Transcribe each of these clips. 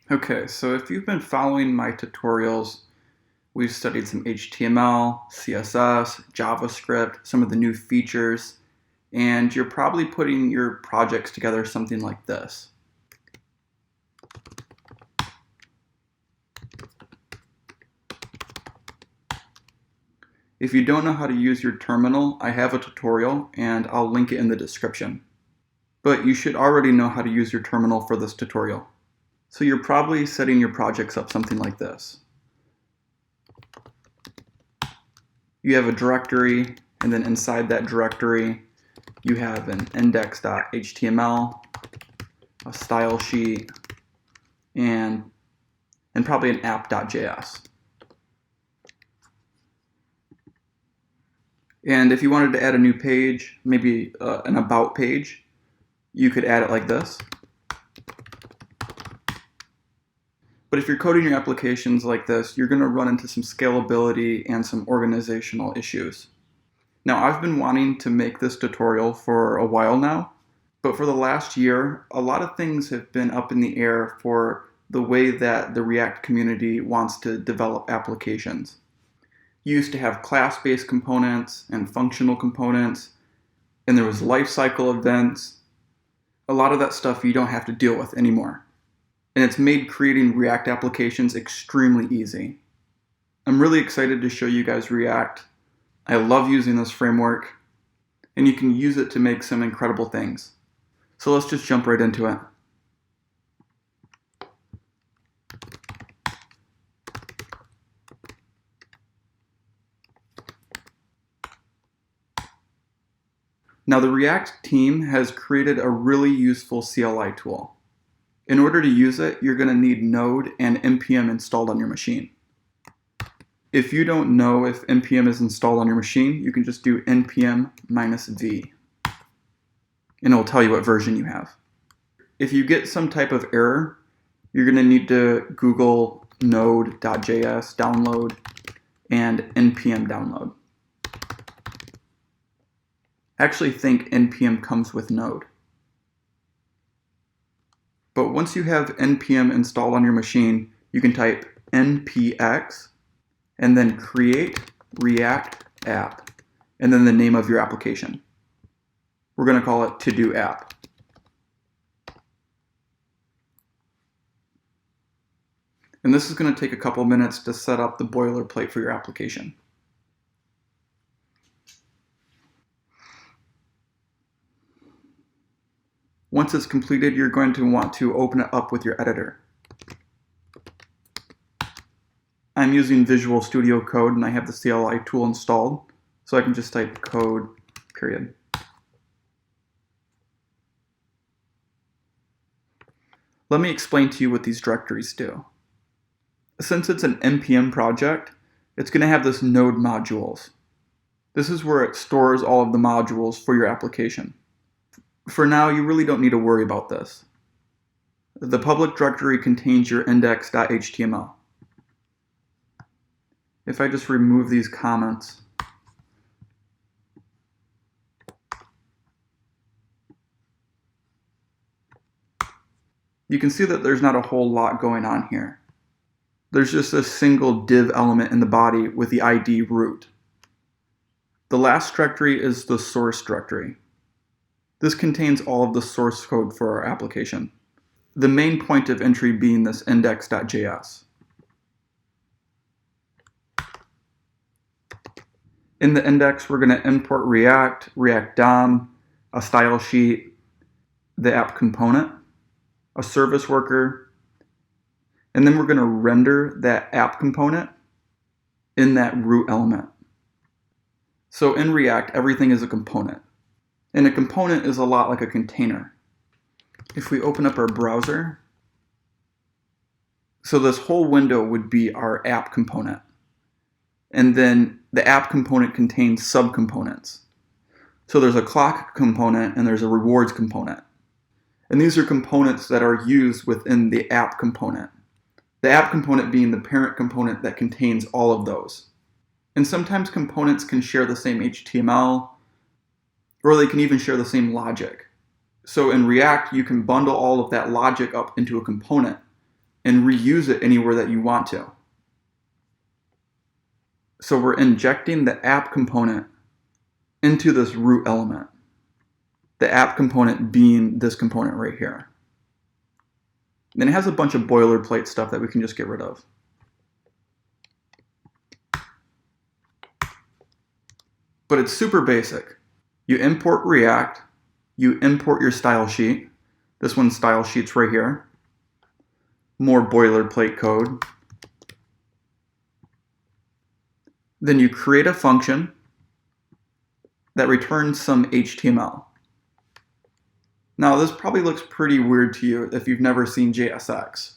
Okay, so if you've been following my tutorials, we've studied some HTML, CSS, JavaScript, some of the new features, and you're probably putting your projects together something like this. If you don't know how to use your terminal, I have a tutorial and I'll link it in the description. But you should already know how to use your terminal for this tutorial. So you're probably setting your projects up something like this. You have a directory, and then inside that directory, you have an index.html, a style sheet, and probably an app.js. And if you wanted to add a new page, maybe an about page, you could add it like this. But if you're coding your applications like this, you're going to run into some scalability and some organizational issues. Now, I've been wanting to make this tutorial for a while now, but for the last year, a lot of things have been up in the air for the way that the React community wants to develop applications. You used to have class-based components and functional components, and there was lifecycle events. A lot of that stuff you don't have to deal with anymore. And it's made creating React applications extremely easy. I'm really excited to show you guys React. I love using this framework, and you can use it to make some incredible things. So let's just jump right into it. Now the React team has created a really useful CLI tool. In order to use it, you're going to need Node and npm installed on your machine. If you don't know if npm is installed on your machine, you can just do npm -v, and it will tell you what version you have. If you get some type of error, you're going to need to Google node.js download and npm download. I actually think npm comes with Node. But once you have npm installed on your machine, you can type npx and then create React app, and then the name of your application. We're going to call it to-do app. And this is going to take a couple minutes to set up the boilerplate for your application. Once it's completed, you're going to want to open it up with your editor. I'm using Visual Studio Code and I have the CLI tool installed, so I can just type code, period. Let me explain to you what these directories do. Since it's an npm project, it's going to have this node modules. This is where it stores all of the modules for your application. For now, you really don't need to worry about this. The public directory contains your index.html. If I just remove these comments, you can see that there's not a whole lot going on here. There's just a single div element in the body with the ID root. The last directory is the source directory. This contains all of the source code for our application. The main point of entry being this index.js. In the index, we're going to import React, React DOM, a style sheet, the app component, a service worker, and then we're going to render that app component in that root element. So in React, everything is a component. And a component is a lot like a container. If we open up our browser, so this whole window would be our app component. And then the app component contains subcomponents. So there's a clock component and there's a rewards component. And these are components that are used within the app component. The app component being the parent component that contains all of those. And sometimes components can share the same HTML, or they can even share the same logic. So in React, you can bundle all of that logic up into a component, and reuse it anywhere that you want to. So we're injecting the app component into this root element. The app component being this component right here. Then it has a bunch of boilerplate stuff that we can just get rid of. But it's super basic. You import React, you import your style sheet. This one's style sheets right here. More boilerplate code. Then you create a function that returns some HTML. Now this probably looks pretty weird to you if you've never seen JSX.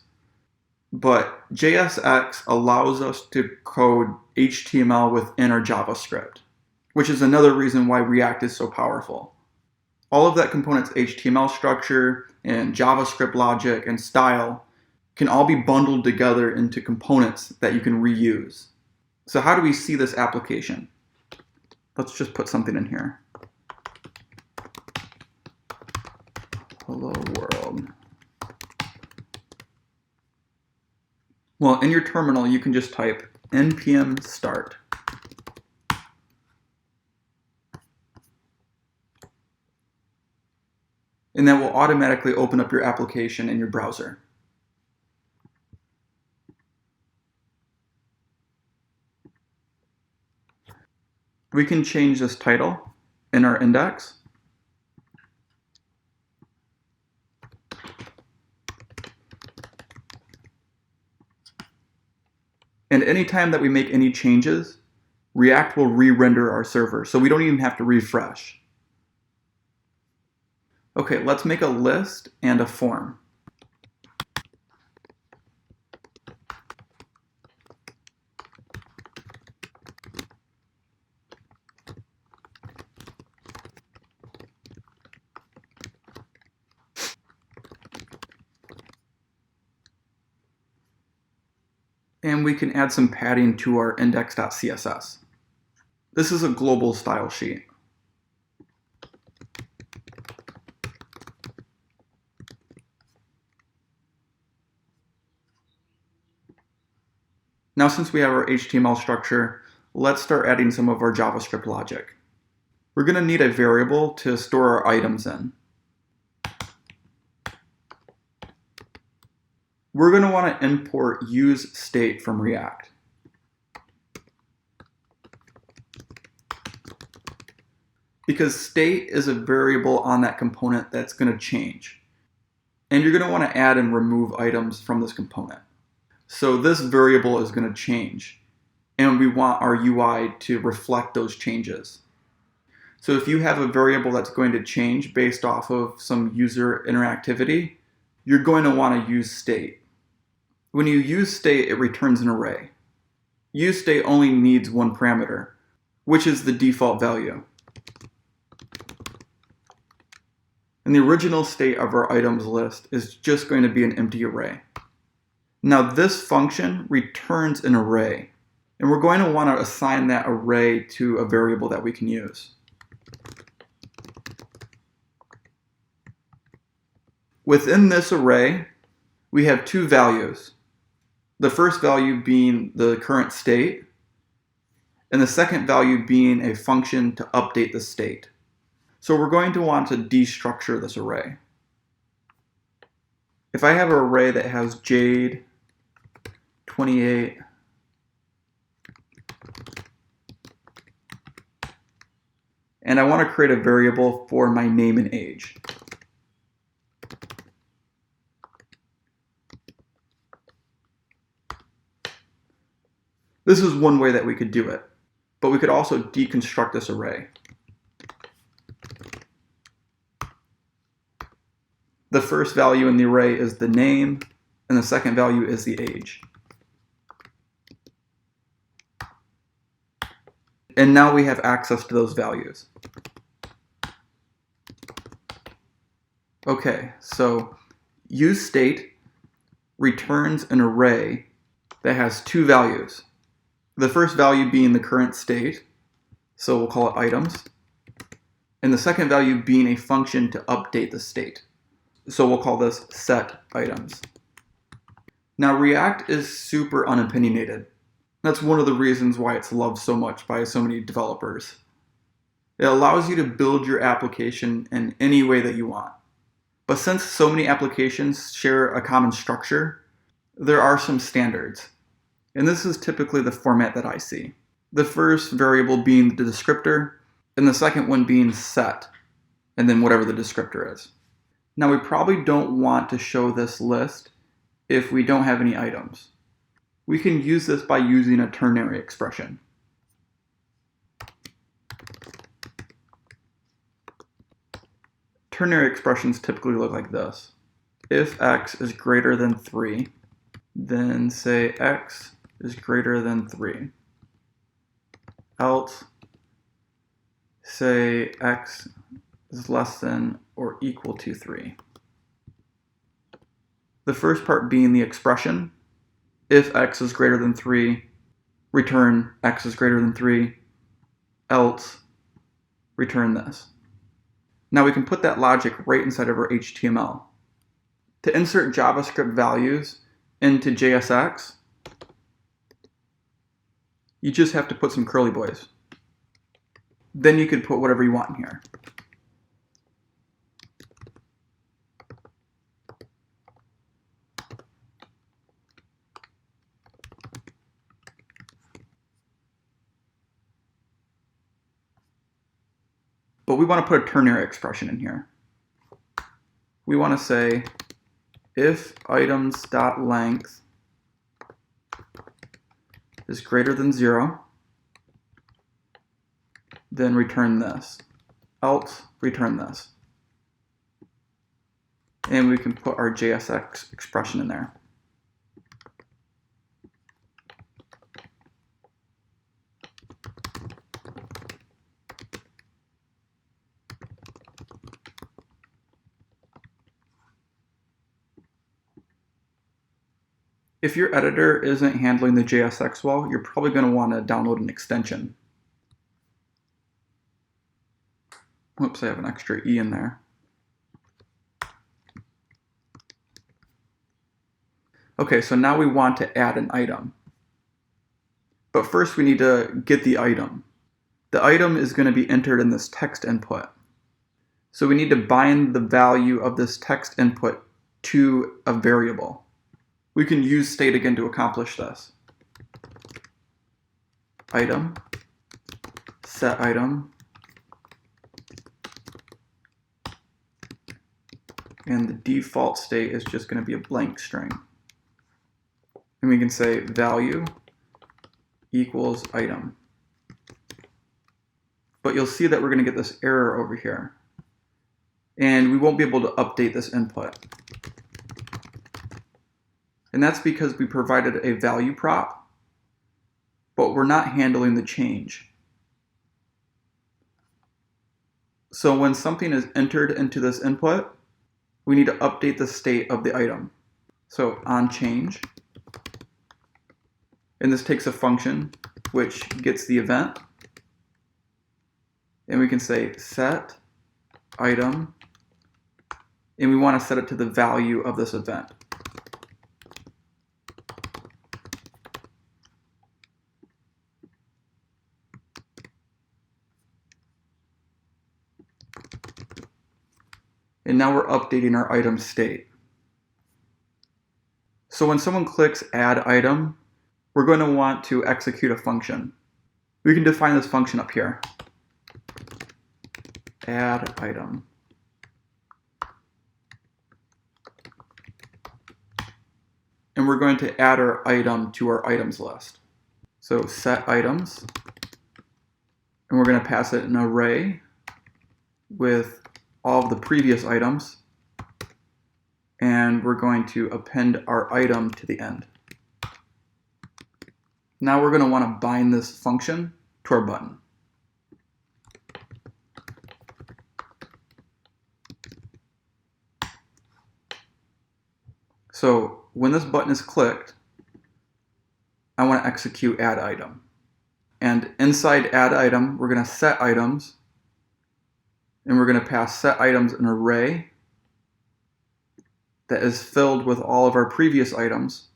But JSX allows us to code HTML within our JavaScript, which is another reason why React is so powerful. All of that component's HTML structure and JavaScript logic and style can all be bundled together into components that you can reuse. So how do we see this application? Let's just put something in here. Hello world. Well, in your terminal, you can just type npm start. And that will automatically open up your application in your browser. We can change this title in our index. And anytime that we make any changes, React will re-render our server, so we don't even have to refresh. Okay, let's make a list and a form. And we can add some padding to our index.css. This is a global style sheet. Now, since we have our HTML structure, let's start adding some of our JavaScript logic. We're going to need a variable to store our items in. We're going to want to import useState from React. Because state is a variable on that component that's going to change. And you're going to want to add and remove items from this component. So this variable is going to change. And we want our UI to reflect those changes. So if you have a variable that's going to change based off of some user interactivity, you're going to want to use state. When you use state, it returns an array. Use state only needs one parameter, which is the default value. And the original state of our items list is just going to be an empty array. Now this function returns an array, and we're going to want to assign that array to a variable that we can use. Within this array, we have two values. The first value being the current state, and the second value being a function to update the state. So we're going to want to destructure this array. If I have an array that has Jade, 28, and I want to create a variable for my name and age. This is one way that we could do it, but we could also deconstruct this array. The first value in the array is the name, and the second value is the age. And now we have access to those values. Okay, so useState returns an array that has two values. The first value being the current state, so we'll call it items, and the second value being a function to update the state. So we'll call this set items. Now, React is super unopinionated. That's one of the reasons why it's loved so much by so many developers. It allows you to build your application in any way that you want. But since so many applications share a common structure, there are some standards. And this is typically the format that I see. The first variable being the descriptor, and the second one being set, and then whatever the descriptor is. Now, we probably don't want to show this list if we don't have any items. We can use this by using a ternary expression. Ternary expressions typically look like this. If x is greater than 3, then say x is greater than 3. Else, say x is less than or equal to 3. The first part being the expression. If x is greater than 3, return x is greater than 3, else return this. Now we can put that logic right inside of our HTML. To insert JavaScript values into JSX, you just have to put some curly boys. Then you could put whatever you want in here. But we want to put a ternary expression in here. We want to say if items.length is greater than 0, then return this. Else, return this. And we can put our JSX expression in there. If your editor isn't handling the JSX well, you're probably going to want to download an extension. Whoops, I have an extra E in there. Okay, so now we want to add an item. But first we need to get the item. The item is going to be entered in this text input. So we need to bind the value of this text input to a variable. We can use state again to accomplish this. Item, set item, and the default state is just going to be a blank string. And we can say value equals item. But you'll see that we're going to get this error over here. And we won't be able to update this input. And that's because we provided a value prop, but we're not handling the change. So when something is entered into this input, we need to update the state of the item. So on change, and this takes a function which gets the event, and we can say set item, and we want to set it to the value of this event. And now we're updating our item state. So when someone clicks add item, we're going to want to execute a function. We can define this function up here. Add item. And we're going to add our item to our items list. So set items, and we're going to pass it an array with all of the previous items, and we're going to append our item to the end. Now we're going to want to bind this function to our button. So when this button is clicked, I want to execute add item. And inside add item, we're going to set items, and we're going to pass set items an array that is filled with all of our previous items,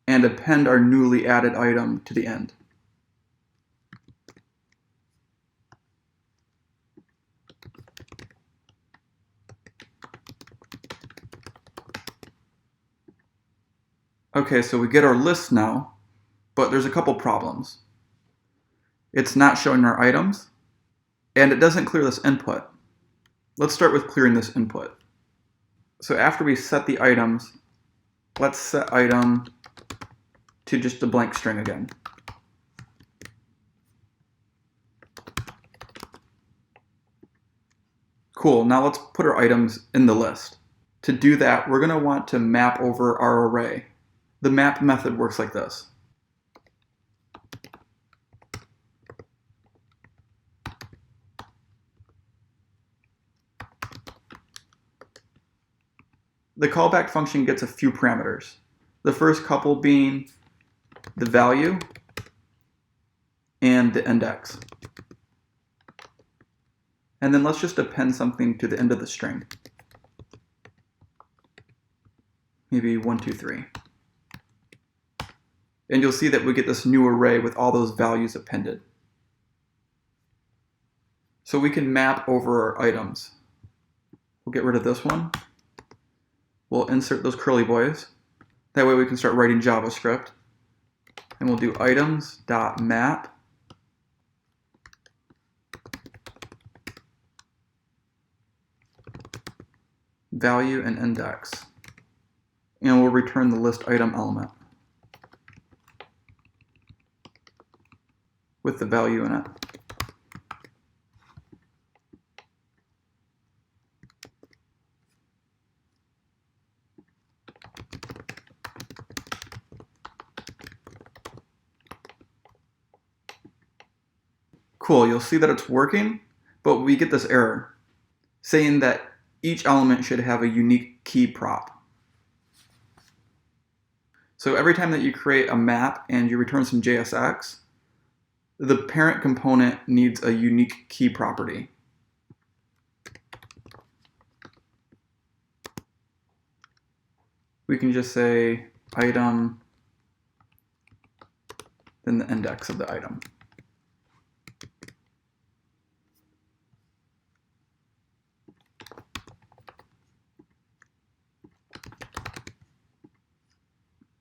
and append our newly added item to the end. Okay, so we get our list now, but there's a couple problems. It's not showing our items, and it doesn't clear this input. Let's start with clearing this input. So after we set the items, let's set item to just a blank string again. Cool, now let's put our items in the list. To do that, we're going to want to map over our array. The map method works like this. The callback function gets a few parameters. The first couple being the value and the index. And then let's just append something to the end of the string. Maybe 1, 2, 3. And you'll see that we get this new array with all those values appended. So we can map over our items. We'll get rid of this one. We'll insert those curly boys. That way we can start writing JavaScript. And we'll do items.map value and index. And we'll return the list item element with the value in it. Cool, you'll see that it's working, but we get this error saying that each element should have a unique key prop. So every time that you create a map and you return some JSX, the parent component needs a unique key property. We can just say item, then the index of the item.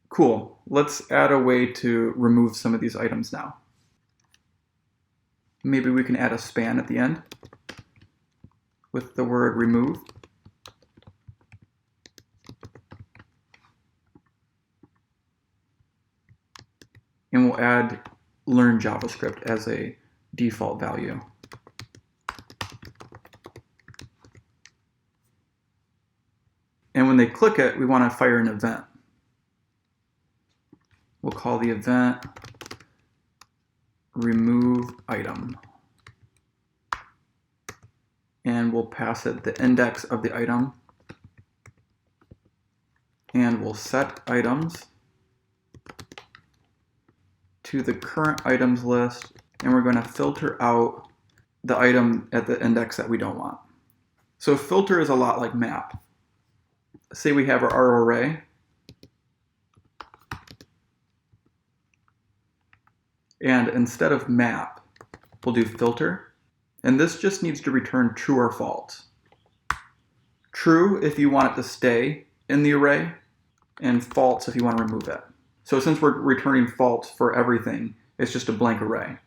Cool, let's add a way to remove some of these items now. Maybe we can add a span at the end with the word remove. And we'll add learn JavaScript as a default value. And when they click it, we want to fire an event. We'll call the event remove item. And we'll pass it the index of the item. And we'll set items to the current items list. And we're going to filter out the item at the index that we don't want. So filter is a lot like map. Say we have our array. And instead of map, we'll do filter. And this just needs to return true or false. True if you want it to stay in the array, and false if you want to remove it. So since we're returning false for everything, it's just a blank array.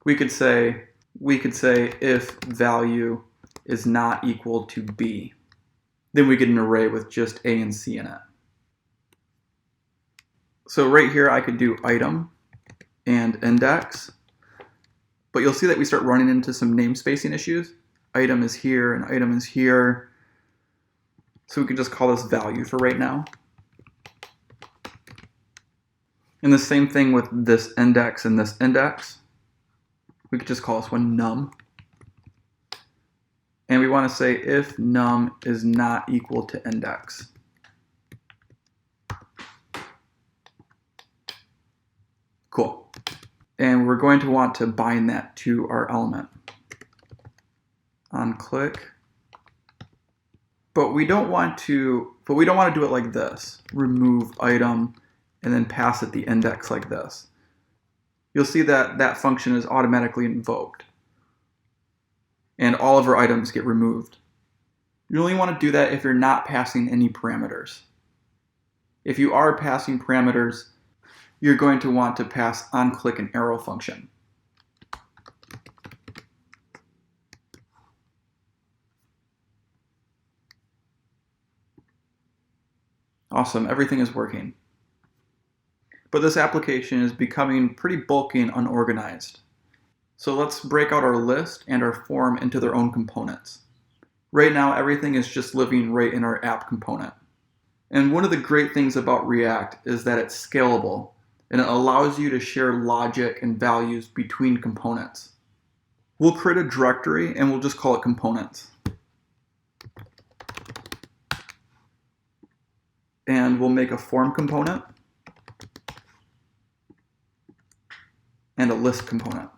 We could say if value is not equal to B. Then we get an array with just A and C in it. So right here I could do item and index, but you'll see that we start running into some namespacing issues. Item is here and item is here. So we can just call this value for right now. And the same thing with this index and this index. We could just call this one num. And we want to say if num is not equal to index. Cool. And we're going to want to bind that to our element. On click. But we don't want to do it like this. Remove item and then pass it the index like this. You'll see that that function is automatically invoked, and all of our items get removed. You only want to do that if you're not passing any parameters. If you are passing parameters, you're going to want to pass onClick and arrow function. Awesome, everything is working. But this application is becoming pretty bulky and unorganized. So let's break out our list and our form into their own components. Right now, everything is just living right in our app component. And one of the great things about React is that it's scalable, and it allows you to share logic and values between components. We'll create a directory and we'll just call it components. And we'll make a form component and a list component.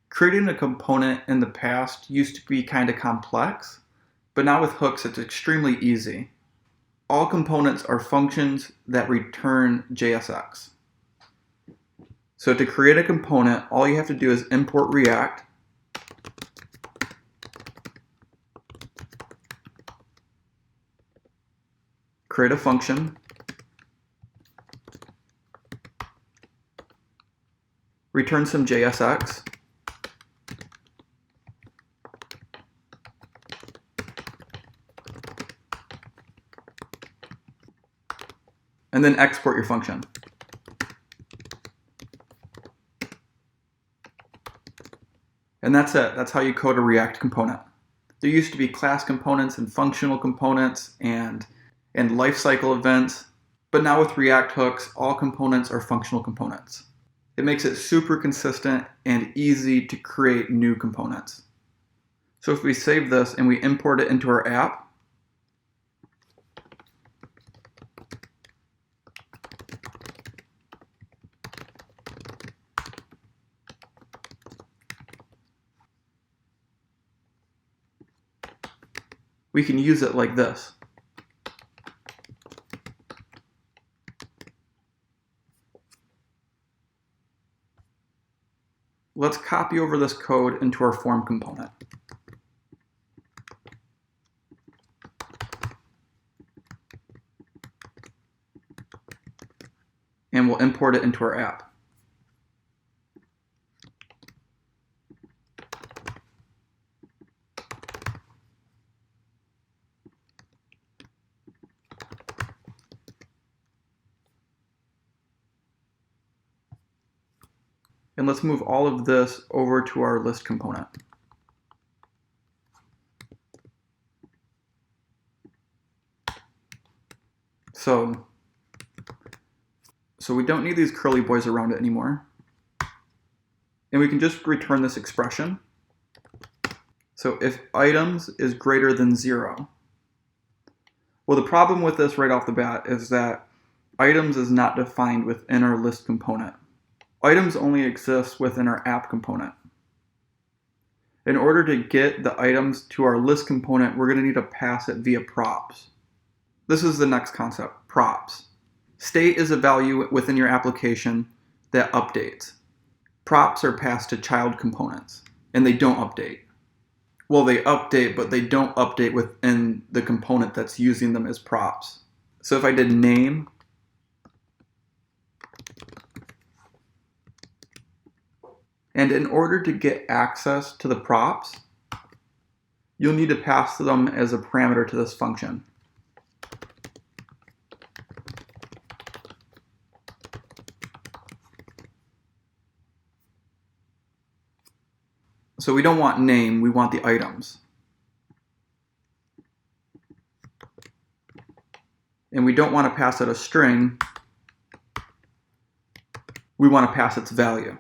Creating a component in the past used to be kind of complex, but now with hooks it's extremely easy. All components are functions that return JSX. So to create a component, all you have to do is import React, create a function, return some JSX, and then export your function. And that's it. That's how you code a React component. There used to be class components and functional components and lifecycle events, but now with React hooks, all components are functional components. It makes it super consistent and easy to create new components. So if we save this and we import it into our app, we can use it like this. Let's copy over this code into our form component. And we'll import it into our app. And let's move all of this over to our list component. So we don't need these curly boys around it anymore. And we can just return this expression. So if items is greater than 0. Well, the problem with this right off the bat is that items is not defined within our list component. Items only exist within our app component. In order to get the items to our list component, we're going to need to pass it via props. This is the next concept, props. State is a value within your application that updates. Props are passed to child components, and they don't update. Well, they update, but they don't update within the component that's using them as props. So if I did name, and in order to get access to the props, you'll need to pass them as a parameter to this function. So we don't want name, we want the items. And we don't want to pass it a string, we want to pass its value.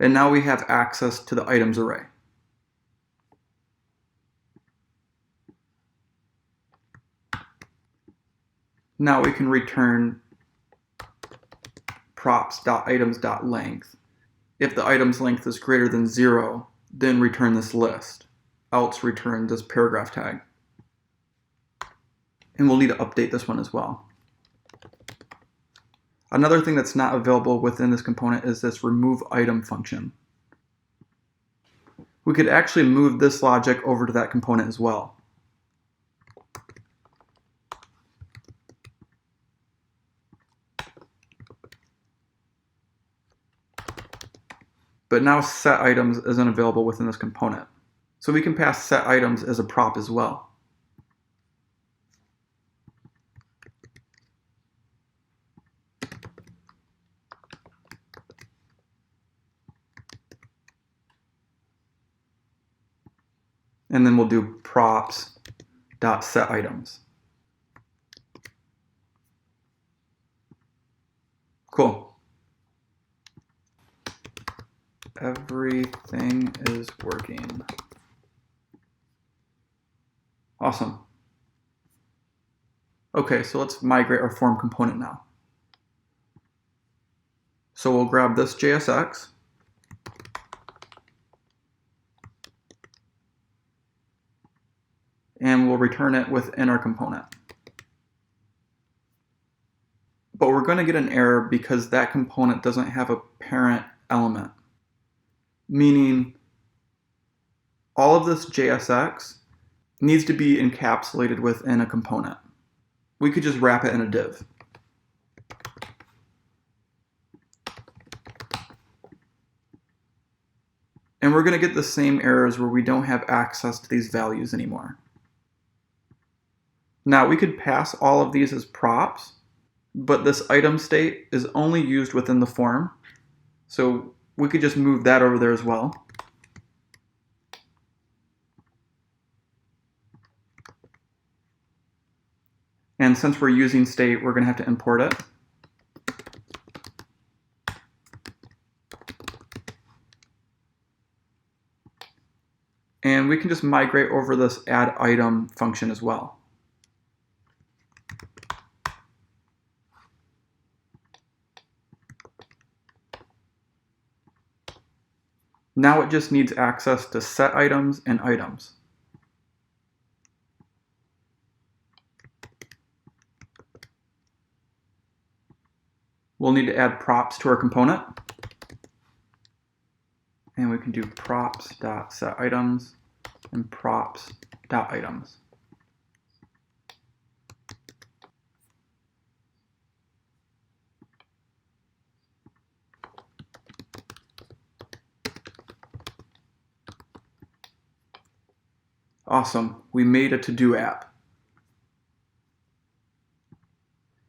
And now we have access to the items array. Now we can return props.items.length. If the item's length is greater than 0, then return this list. Else return this paragraph tag. and we'll need to update this one as well. Another thing that's not available within this component is this remove item function. We could actually move this logic over to that component as well. But now set items isn't available within this component. So we can pass set items as a prop as well. And then we'll do props.setItems. Cool. Everything is working. Awesome. Okay, so let's migrate our form component now. So we'll grab this JSX. And we'll return it within our component. But we're going to get an error because that component doesn't have a parent element. Meaning all of this JSX needs to be encapsulated within a component. We could just wrap it in a div. And we're going to get the same errors where we don't have access to these values anymore. Now we could pass all of these as props, but this item state is only used within the form. So we could just move that over there as well. And since we're using state, we're going to have to import it. And we can just migrate over this add item function as well. Now it just needs access to set items and items. We'll need to add props to our component. And we can do props.setItems and props.items. Awesome, we made a to-do app.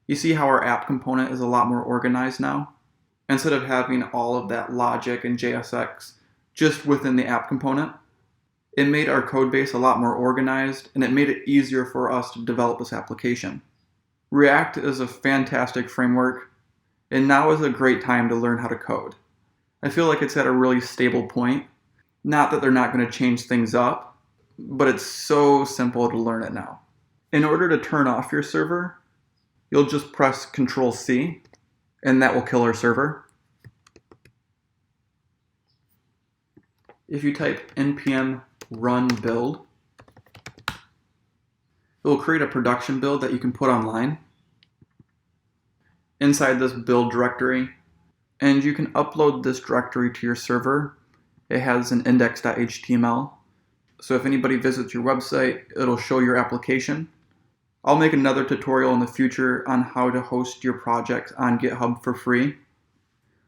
You see how our app component is a lot more organized now? Instead of having all of that logic and JSX just within the app component, it made our code base a lot more organized, and it made it easier for us to develop this application. React is a fantastic framework, and now is a great time to learn how to code. I feel like it's at a really stable point. Not that they're not going to change things up, but it's so simple to learn it now. In order to turn off your server, you'll just press Control-C, and that will kill our server. If you type npm run build, it will create a production build that you can put online inside this build directory, and you can upload this directory to your server. It has an index.html, so if anybody visits your website, it'll show your application. I'll make another tutorial in the future on how to host your project on GitHub for free,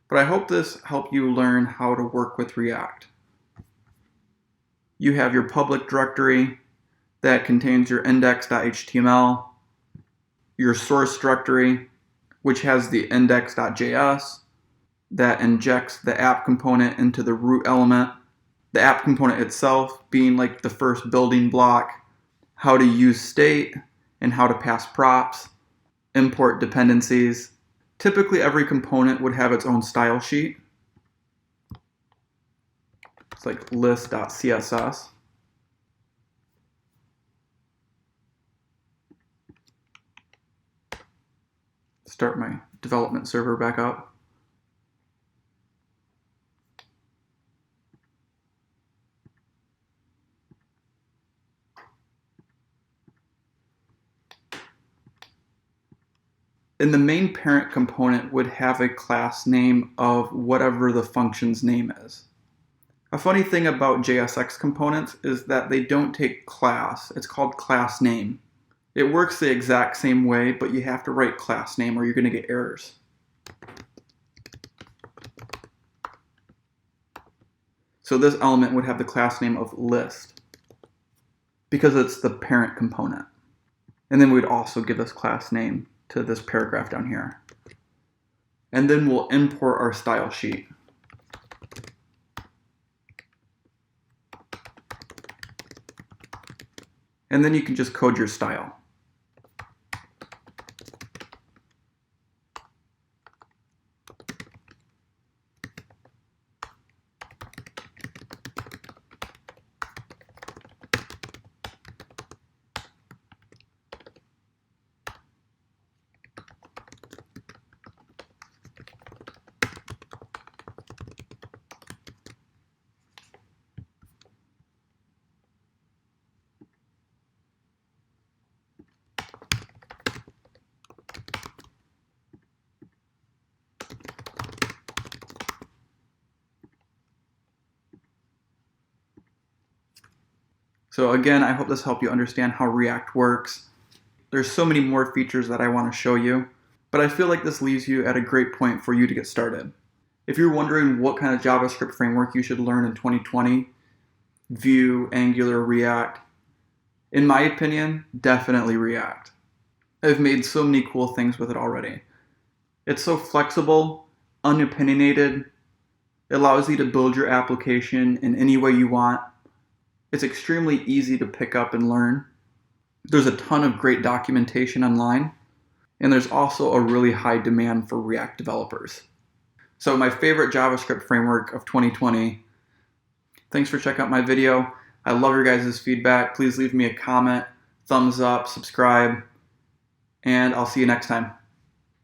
but I hope this helped you learn how to work with React. You have your public directory that contains your index.html, your source directory, which has the index.js that injects the app component into the root element, the app component itself being like the first building block, how to use state, and how to pass props, import dependencies. Typically every component would have its own style sheet. It's like list.css. Start my development server back up. And the main parent component would have a class name of whatever the function's name is. A funny thing about JSX components is that they don't take class. It's called class name. It works the exact same way, but you have to write class name or you're going to get errors. So this element would have the class name of list because it's the parent component. And then we'd also give this class name to this paragraph down here. And then we'll import our style sheet. And then you can just code your style. So again, I hope this helped you understand how React works. There's so many more features that I want to show you, but I feel like this leaves you at a great point for you to get started. If you're wondering what kind of JavaScript framework you should learn in 2020, Vue, Angular, React, in my opinion, definitely React. I've made so many cool things with it already. It's so flexible, unopinionated, it allows you to build your application in any way you want. It's extremely easy to pick up and learn. There's a ton of great documentation online, and there's also a really high demand for React developers. So my favorite JavaScript framework of 2020. Thanks for checking out my video. I love your guys' feedback. Please leave me a comment, thumbs up, subscribe, and I'll see you next time.